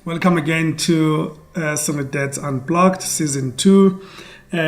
Welcome again to Single Dads Unplugged, Season 2.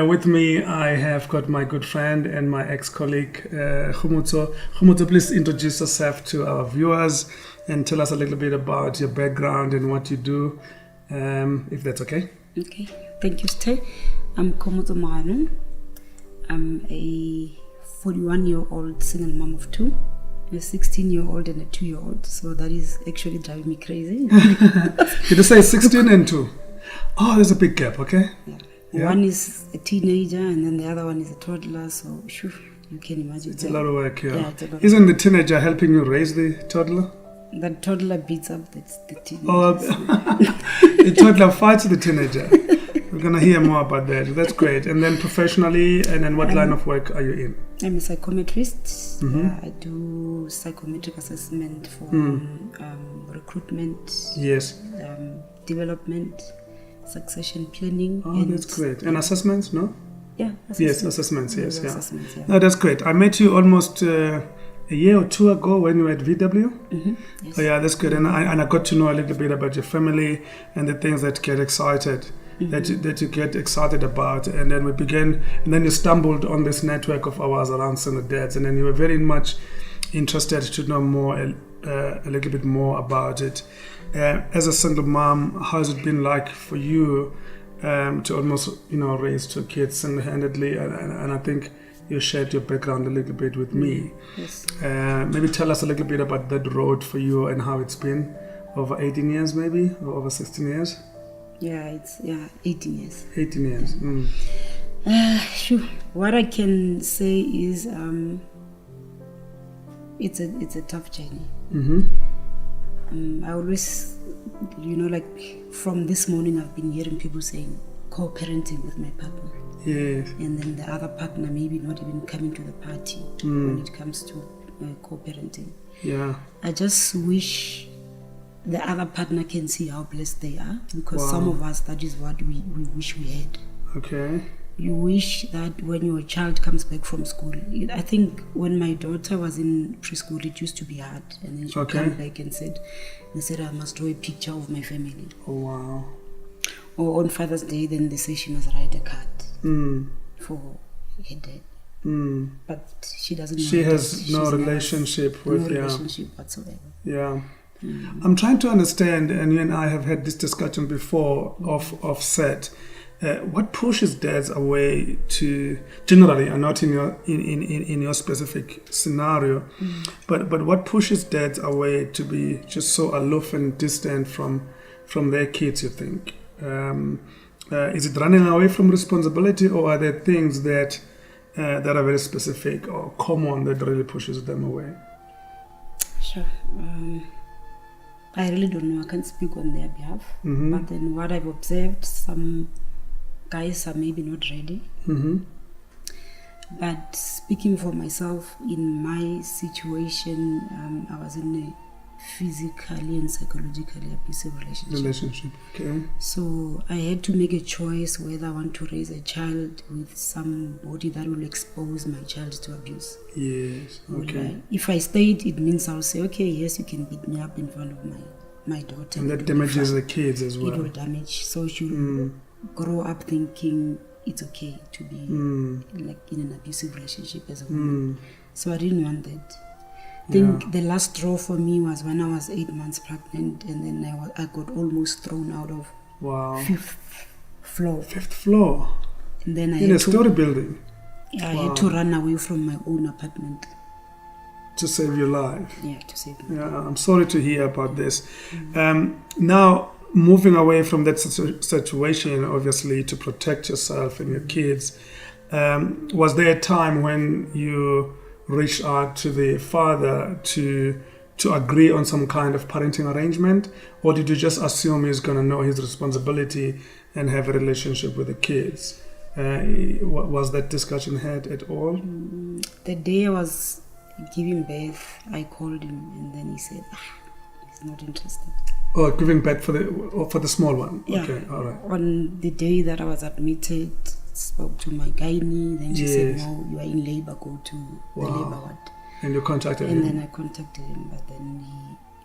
With me, I have got my good friend and my ex-colleague, Khomotso. Khomotso, please introduce yourself to our viewers and tell us a little bit about your background and what you do, if that's okay. Okay, thank you, Stay. I'm Khomotso Mogano. I'm a 41-year-old single mom of two. A 16-year-old and a 2-year-old, so that is actually driving me crazy. Did you say 16 and 2? Oh, there's a big gap, okay? Yeah. One is a teenager and then the other one is a toddler, so sure, you can imagine. It's a lot of work, yeah. It's a lot Isn't the teenager helping you raise the toddler? The toddler beats up the teenager. Oh, the toddler fights the teenager. We're going to hear more about that. That's great. And then professionally, and then what line of work are you in? I'm a psychometrist. I do psychometric assessment for recruitment, Yes. development, succession planning. Oh, that's great. And assessments, no? Yeah. Yes, assessments, yes. Yeah. Assessments, yeah. No, that's great. I met you almost a year or two ago when you were at VW. Yes. Oh, yeah, that's good. And I got to know a little bit about your family and the things that get excited. That you get excited about, and then we began, and then you stumbled on this network of ours around single dads, and then you were very much interested to know more, a little bit more about it. As a single mom, how has it been like for you to almost, raise two kids single-handedly? And I think you shared your background a little bit with me. Yes. Maybe tell us a little bit about that road for you and how it's been over 18 years, maybe, or over 16 years. Yeah, it's 18 years. 18 years. Sure. What I can say is, it's a tough journey. I always, from this morning, I've been hearing people saying co-parenting with my partner. Yes. And then the other partner maybe not even coming to the party when it comes to co-parenting. Yeah. I just wish the other partner can see how blessed they are, because some of us, that is what we wish we had. Okay. You wish that when your child comes back from school, I think when my daughter was in preschool, it used to be hard, and then she would come back and said, I must draw a picture of my family. Oh, wow. Or on Father's Day, then they say she must write a card for her dad. But she doesn't know. She has no relationship with no relationship whatsoever. Yeah. I'm trying to understand, and you and I have had this discussion before of set. What pushes dads away to generally, and not in your specific scenario, but what pushes dads away to be just so aloof and distant from their kids? You think is it running away from responsibility, or are there things that are very specific or common that really pushes them away? Sure. I really don't know. I can't speak on their behalf. But then what I've observed, some guys are maybe not ready. But speaking for myself, in my situation, I was in a physically and psychologically abusive relationship. Okay. So I had to make a choice whether I want to raise a child with somebody that will expose my child to abuse. Yes. Okay. If I stayed, it means I'll say, okay, yes, you can beat me up in front of my daughter. And that damages the kids as well. It will damage. So she'll grow up thinking it's okay to be like in an abusive relationship as a woman. So I didn't want that. I think the last straw for me was when I was 8 months pregnant, and then I got almost thrown out of fifth floor. Fifth floor? And then in a story building? Yeah, I had to run away from my own apartment. To save your life? Yeah, to save my life. I'm sorry to hear about this. Now, moving away from that situation, obviously, to protect yourself and your kids, was there a time when you reached out to the father to agree on some kind of parenting arrangement, or did you just assume he's going to know his responsibility and have a relationship with the kids? Was that discussion had at all? The day I was giving birth, I called him, and then he said he's not interested. Oh, giving birth for the small one? Yeah. Okay, all right. On the day that I was admitted, spoke to my gynae, then she said, no, you are in labor, go to the labor ward. And you contacted him? And then I contacted him, but then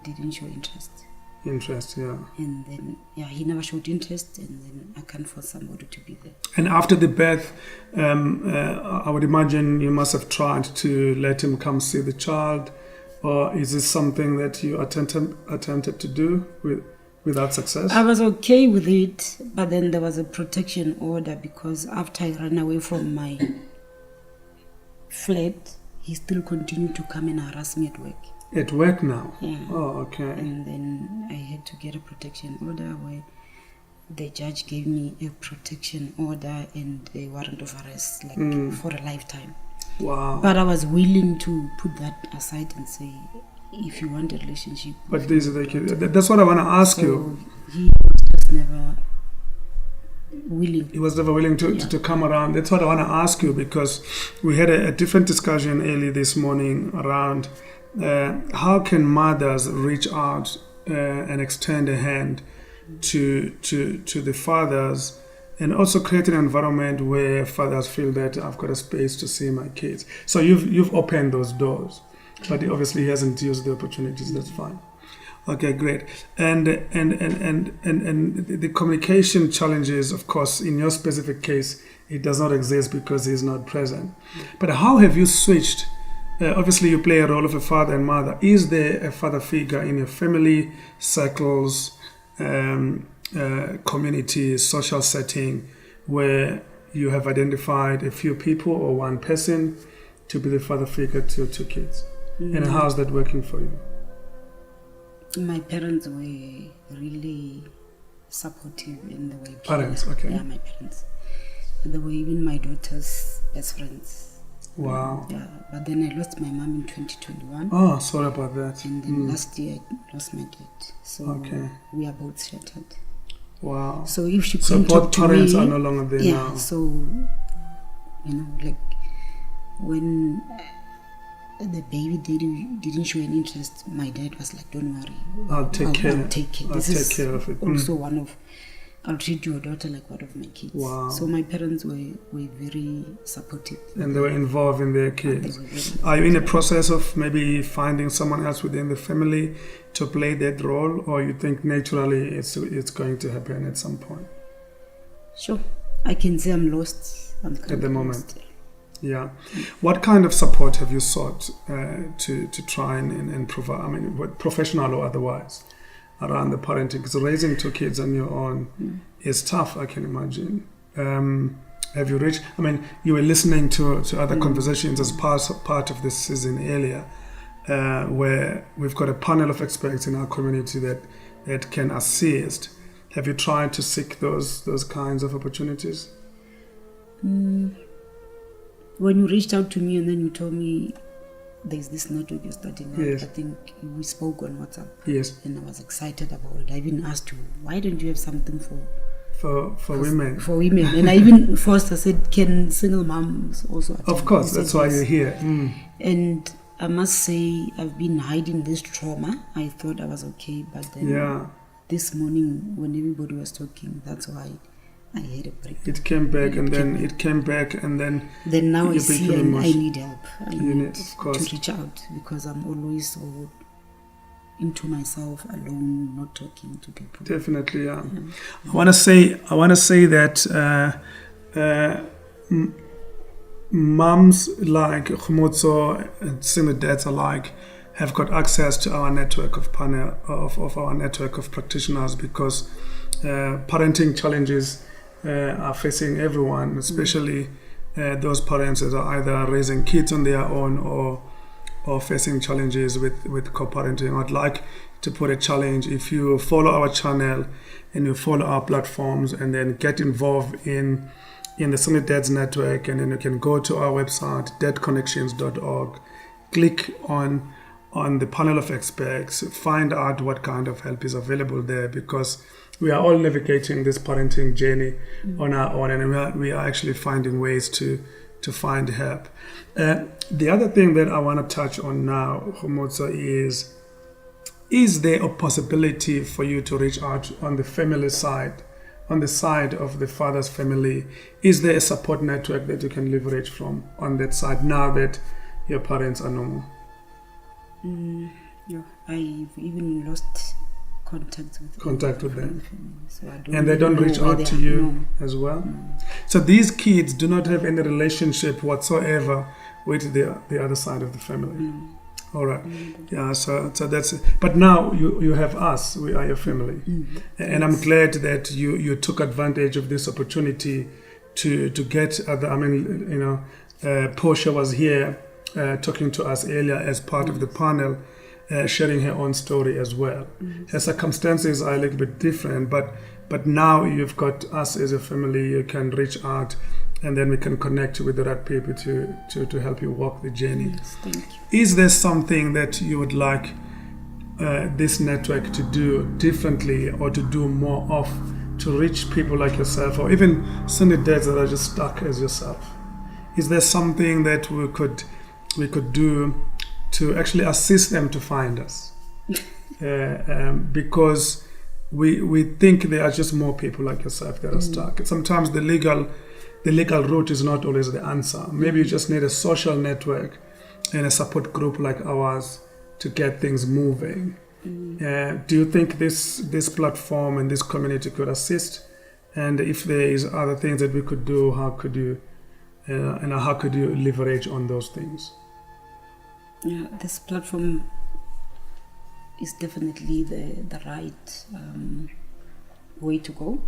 he didn't show interest. Interest, yeah. And then, he never showed interest, and then I can't force somebody to be there. And after the birth, I would imagine you must have tried to let him come see the child, or is this something that you attempted to do without success? I was okay with it, but then there was a protection order because after I ran away from my flat, he still continued to come and harass me at work. At work now? Yeah. Oh, okay. And then I had to get a protection order where the judge gave me a protection order and a warrant of arrest, for a lifetime. Wow. But I was willing to put that aside and say, if you want a relationship. But this is that's what I want to ask you. He was just never willing. He was never willing to come around. That's what I want to ask you, because we had a different discussion early this morning around how can mothers reach out and extend a hand to the fathers, and also create an environment where fathers feel that I've got a space to see my kids. So you've opened those doors, but obviously he hasn't used the opportunities. That's fine. Okay, great. And the communication challenges, of course, in your specific case, it does not exist because he's not present. But how have you switched? Obviously, you play a role of a father and mother. Is there a father figure in your family, circles, community, social setting, where you have identified a few people or one person to be the father figure to your two kids? And how's that working for you? My parents were really supportive in the way. Parents, okay. Yeah, my parents. They were even my daughter's best friends. Wow. Yeah, but then I lost my mom in 2021. Oh, sorry about that. And then last year I lost my dad. So we are both shattered. Wow. So if she couldn't both talk to parents me, are no longer there now. So, when the baby didn't show any interest, my dad was like, don't worry, I'll take care. I'll take care. I'll take care of it. Also one of, I'll treat your daughter like one of my kids. Wow. So my parents were very supportive. And they were involved in their kids. Are you in the process of maybe finding someone else within the family to play that role, or you think naturally it's going to happen at some point? Sure. I can say I'm lost. At the moment. Yeah. What kind of support have you sought to try and provide, I mean, professional or otherwise, around the parenting? Because raising two kids on your own is tough, I can imagine. Have you reached, I mean, you were listening to other conversations as part of this season earlier, where we've got a panel of experts in our community that can assist. Have you tried to seek those kinds of opportunities? When you reached out to me and then you told me there's this network you're starting up, Yes. I think we spoke on WhatsApp. Yes. And I was excited about it. I even asked you, why don't you have something for women? For women. And I even first I said, can single moms also attend? Of course, He that's said why yes. you're here. And I must say, I've been hiding this trauma. I thought I was okay, but then this morning when everybody was talking, that's why I had a breakdown. It came back, and then Then now I see I need help. I need of course to reach out, because I'm always so into myself, alone, not talking to people. Definitely, yeah. I want to say that moms like Khomotso and single dads alike have got access to our network of our network of practitioners, because parenting challenges are facing everyone, especially those parents that are either raising kids on their own or facing challenges with co-parenting. I'd like to put a challenge: if you follow our channel and you follow our platforms and then get involved in the Single Dads Network, and then you can go to our website, dadconnections.org, click on the panel of experts, find out what kind of help is available there, because we are all navigating this parenting journey on our own, and we are actually finding ways to find help. The other thing that I want to touch on now, Khomotso, is there a possibility for you to reach out on the family side, on the side of the father's family? Is there a support network that you can leverage from on that side now that your parents are no more? Yeah, I've even lost contact with them. So and they don't reach out to you as well? No. So these kids do not have any relationship whatsoever with the other side of the family? No. All right. Yeah, so that's it. But now you have us. We are your family. And I'm glad that you took advantage of this opportunity to get other, Portia was here talking to us earlier as part of the panel, sharing her own story as well. Her circumstances are a little bit different, but now you've got us as a family. You can reach out, and then we can connect you with the right people to help you walk the journey. Yes, thank you. Is there something that you would like this network to do differently or to do more of to reach people like yourself, or even single dads that are just stuck as yourself? Is there something that we could do to actually assist them to find us? Because we think there are just more people like yourself that are stuck. Sometimes the legal route is not always the answer. Maybe you just need a social network and a support group like ours to get things moving. Do you think this platform and this community could assist? And if there is other things that we could do, how could you leverage on those things? Yeah, this platform is definitely the right way to go.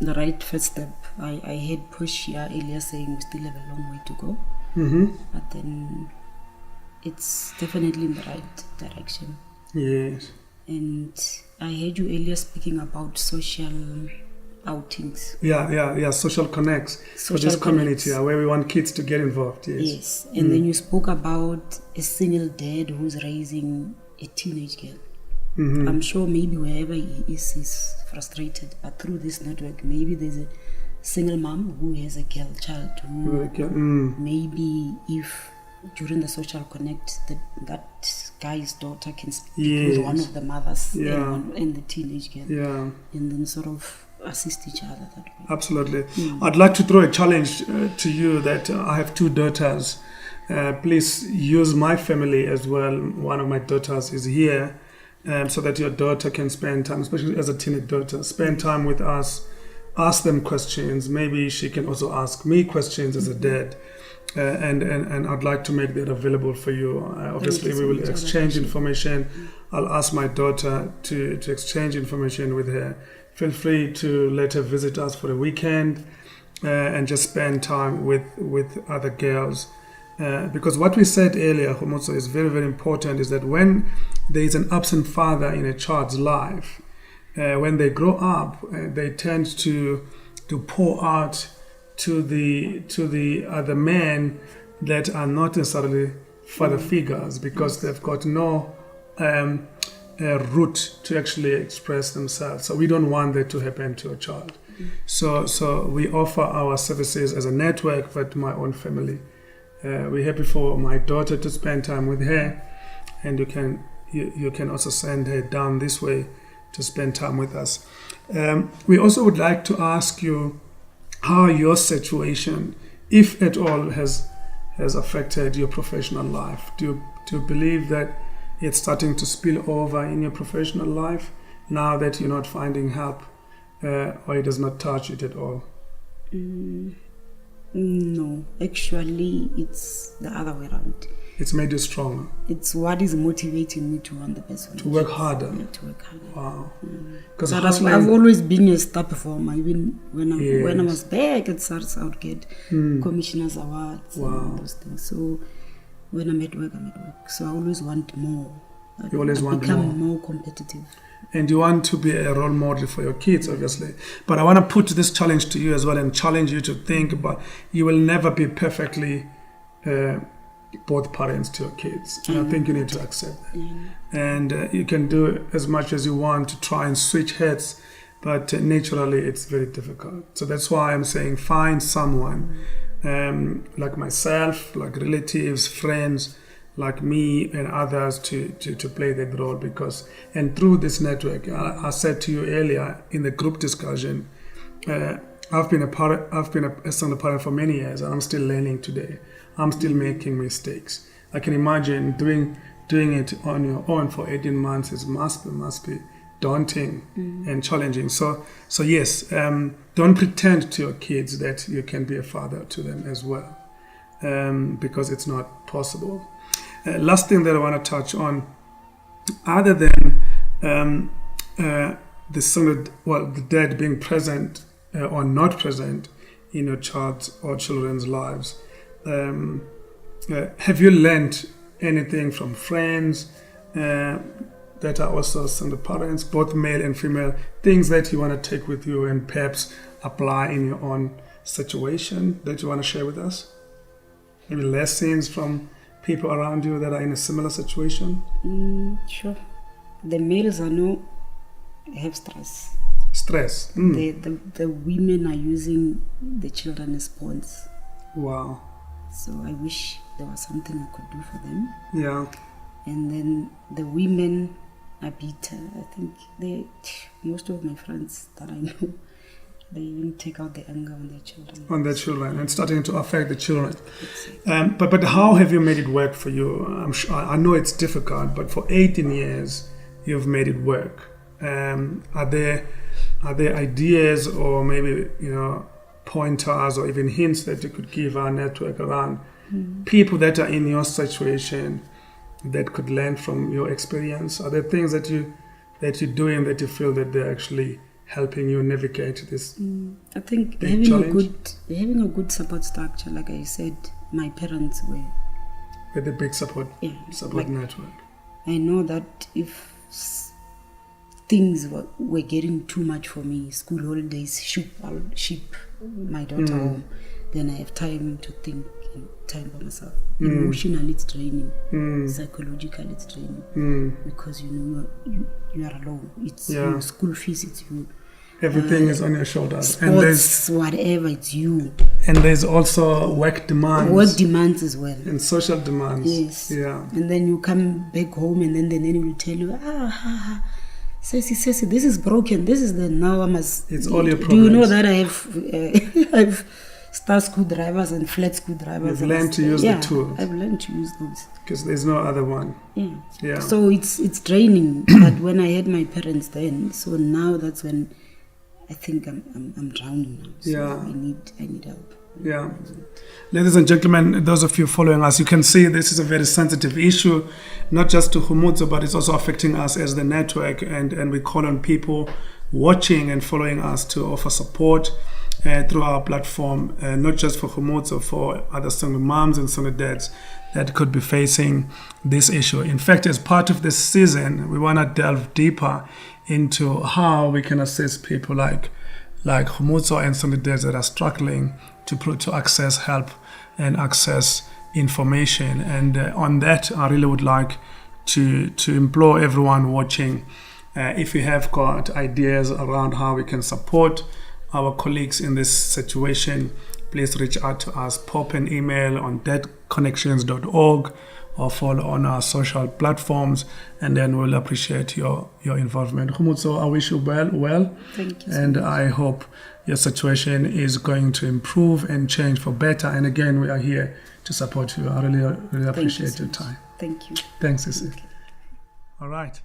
The right first step. I heard Portia earlier saying we still have a long way to go, but then it's definitely in the right direction. Yes. And I heard you earlier speaking about social outings. Yeah. Social connects for this community where we want kids to get involved. Yes. And then you spoke about a single dad who's raising a teenage girl. I'm sure maybe wherever he is, he's frustrated. But through this network, maybe there's a single mom who has a girl child who maybe if during the social connect that guy's daughter can speak with one of the mothers and the teenage girl, and then sort of assist each other that way. Absolutely. I'd like to throw a challenge to you that I have 2 daughters. Please use my family as well. One of my daughters is here, so that your daughter can spend time, especially as a teenage daughter, spend time with us, ask them questions. Maybe she can also ask me questions as a dad. And I'd like to make that available for you. Obviously, we will exchange information. I'll ask my daughter to exchange information with her. Feel free to let her visit us for a weekend and just spend time with other girls. Because what we said earlier, Khomotso, is very, very important, is that when there is an absent father in a child's life, when they grow up, they tend to pour out to the other men that are not necessarily father figures, because they've got no route to actually express themselves. So we don't want that to happen to a child. So we offer our services as a network, but my own family. We're happy for my daughter to spend time with her, and you can also send her down this way to spend time with us. We also would like to ask you how your situation, if at all, has affected your professional life. Do you believe that it's starting to spill over in your professional life now that you're not finding help, or it does not touch it at all? No, actually, it's the other way around. It's made you stronger. It's what is motivating me to want the best. To work harder. Yeah, to work harder. Wow. Because I've always been a star performer. Even when I was back at SARS, I would get commissioners awards and those things. So when I'm at work, I'm at work. So I always want more. You always want become more competitive. And you want to be a role model for your kids, obviously. But I want to put this challenge to you as well, and challenge you to think about, you will never be perfectly both parents to your kids. And I think you need to accept that. And you can do as much as you want to try and switch heads, but naturally it's very difficult. So that's why I'm saying find someone like myself, like relatives, friends, like me and others to play that role, and through this network, I said to you earlier in the group discussion, I've been a single parent for many years, and I'm still learning today. I'm still making mistakes. I can imagine doing doing it on your own for 18 months must be daunting and challenging. So yes, don't pretend to your kids that you can be a father to them as well, because it's not possible. Last thing that I want to touch on, other than the dad being present or not present in your child's or children's lives, have you learned anything from friends that are also single parents, both male and female, things that you want to take with you and perhaps apply in your own situation that you want to share with us? Maybe lessons from people around you that are in a similar situation? Sure. The males have stress. Stress. The women are using the children as pawns. Wow. So I wish there was something I could do for them. Yeah. And then the women are bitter. I think most of my friends that I know, they even take out the anger on their children. On their children, and starting to affect the children. But how have you made it work for you? I know it's difficult, but for 18 years, you've made it work. Are there ideas or maybe pointers or even hints that you could give our network around people that are in your situation that could learn from your experience? Are there things that you're doing that you feel that they're actually helping you navigate this? I think having a good support structure, like I said, my parents were with a big support network. I know that if things were getting too much for me, school holidays, I'll ship my daughter home, then I have time to think and time for myself. Emotionally it's draining, psychologically it's draining, because you are alone. It's you, school fees, it's you. Everything is on your shoulders. Sports, whatever, it's you. And there's also work demands. Work demands as well. And social demands. Yes. Yeah. And then you come back home and then the nanny will tell you, Ceci, this is broken. This is now I must. It's all your problems. Do you know that I have star screwdrivers and flat screwdrivers? You've learned to use the tools. I've learned to use those. Because there's no other one. Yeah. So it's draining. But when I had my parents then, so now that's when I think I'm drowning now. So I need help. Yeah. Ladies and gentlemen, those of you following us, you can see this is a very sensitive issue, not just to Khomotso, but it's also affecting us as the network. And we call on people watching and following us to offer support through our platform, not just for Khomotso, for other single moms and single dads that could be facing this issue. In fact, as part of this season, we want to delve deeper into how we can assist people like Khomotso and single dads that are struggling to access help and access information. And on that, I really would like to implore everyone watching, if you have got ideas around how we can support our colleagues in this situation, please reach out to us. Pop an email on dadconnections.org or follow on our social platforms, and then we'll appreciate your involvement. Khomotso, I wish you well. Thank you. And I hope your situation is going to improve and change for better. And again, we are here to support you. I really appreciate your time. Thank you. Thanks, Sissy. All right.